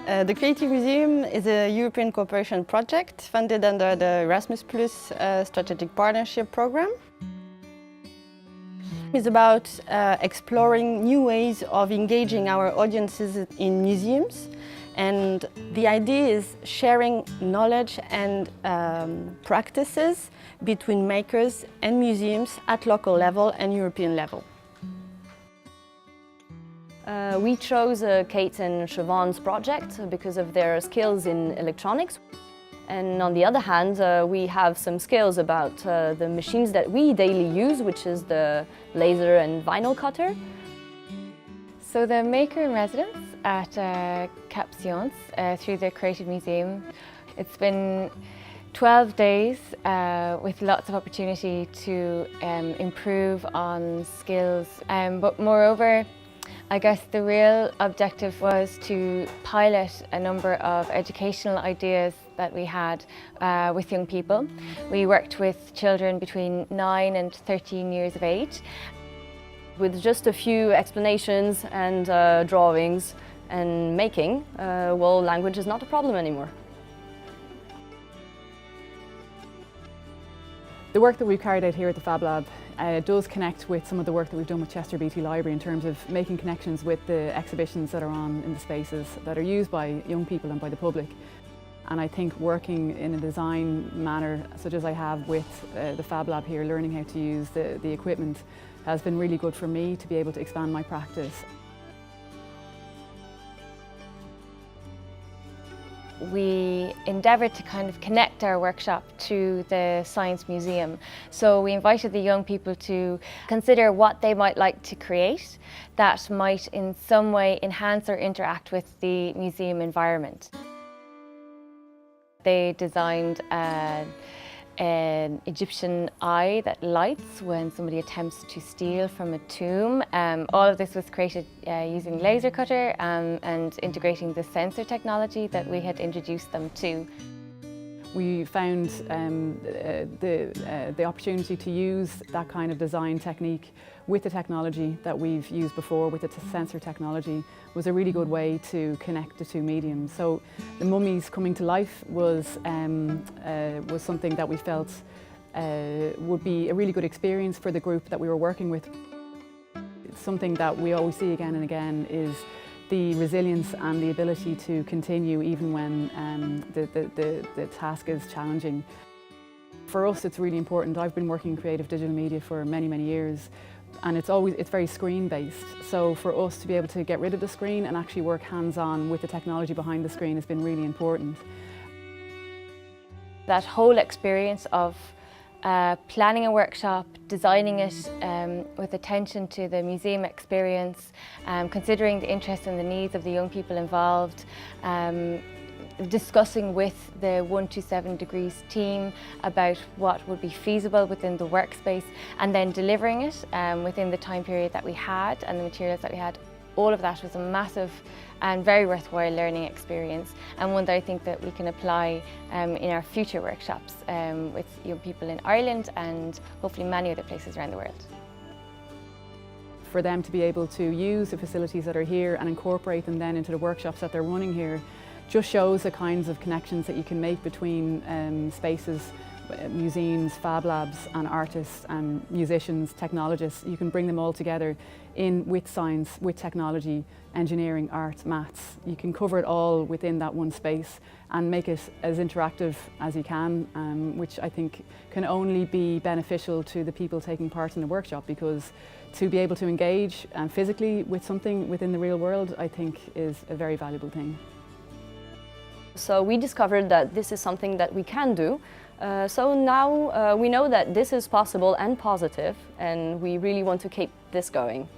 The Creative Museum is a European cooperation project funded under the Erasmus Plus Strategic Partnership Programme. It's about exploring new ways of engaging our audiences in museums, and the idea is sharing knowledge and practices between makers and museums at local level and European level. We chose Kate and Siobhan's project because of their skills in electronics. And on the other hand, we have some skills about the machines that we daily use, which is the laser and vinyl cutter. So the Maker in Residence at Cap Science through the Creative Museum, it's been 12 days with lots of opportunity to improve on skills, but moreover, I guess the real objective was to pilot a number of educational ideas that we had with young people. We worked with children between 9 and 13 years of age. With just a few explanations and drawings and making, well, language is not a problem anymore. The work that we've carried out here at the Fab Lab does connect with some of the work that we've done with Chester Beatty Library in terms of making connections with the exhibitions that are on in the spaces that are used by young people and by the public. And I think working in a design manner such as I have with the Fab Lab here, learning how to use the equipment has been really good for me to be able to expand my practice. We endeavoured to kind of connect our workshop to the Science Museum. So we invited the young people to consider what they might like to create that might in some way enhance or interact with the museum environment. They designed an Egyptian eye that lights when somebody attempts to steal from a tomb. All of this was created using laser cutter and integrating the sensor technology that we had introduced them to. We found the opportunity to use that kind of design technique with the technology that we've used before, with the sensor technology, was a really good way to connect the two mediums. So the mummies coming to life was something that we felt would be a really good experience for the group that we were working with. Something that we always see again and again is the resilience and the ability to continue even when the task is challenging. For us, it's really important. I've been working in creative digital media for many, many years, and it's very screen-based. So for us to be able to get rid of the screen and actually work hands-on with the technology behind the screen has been really important. That whole experience of planning a workshop, designing it with attention to the museum experience, considering the interests and the needs of the young people involved, discussing with the 127 Degrees team about what would be feasible within the workspace, and then delivering it within the time period that we had and the materials that we had. All of that was a massive and very worthwhile learning experience, and one that I think that we can apply in our future workshops with young people in Ireland and hopefully many other places around the world. For them to be able to use the facilities that are here and incorporate them then into the workshops that they're running here just shows the kinds of connections that you can make between spaces, museums, fab labs and artists and musicians, technologists. You can bring them all together with science, with technology, engineering, art, maths. You can cover it all within that one space and make it as interactive as you can, which I think can only be beneficial to the people taking part in the workshop, because to be able to engage physically with something within the real world, I think is a very valuable thing. So we discovered that this is something that we can do. So now we know that this is possible and positive, and we really want to keep this going.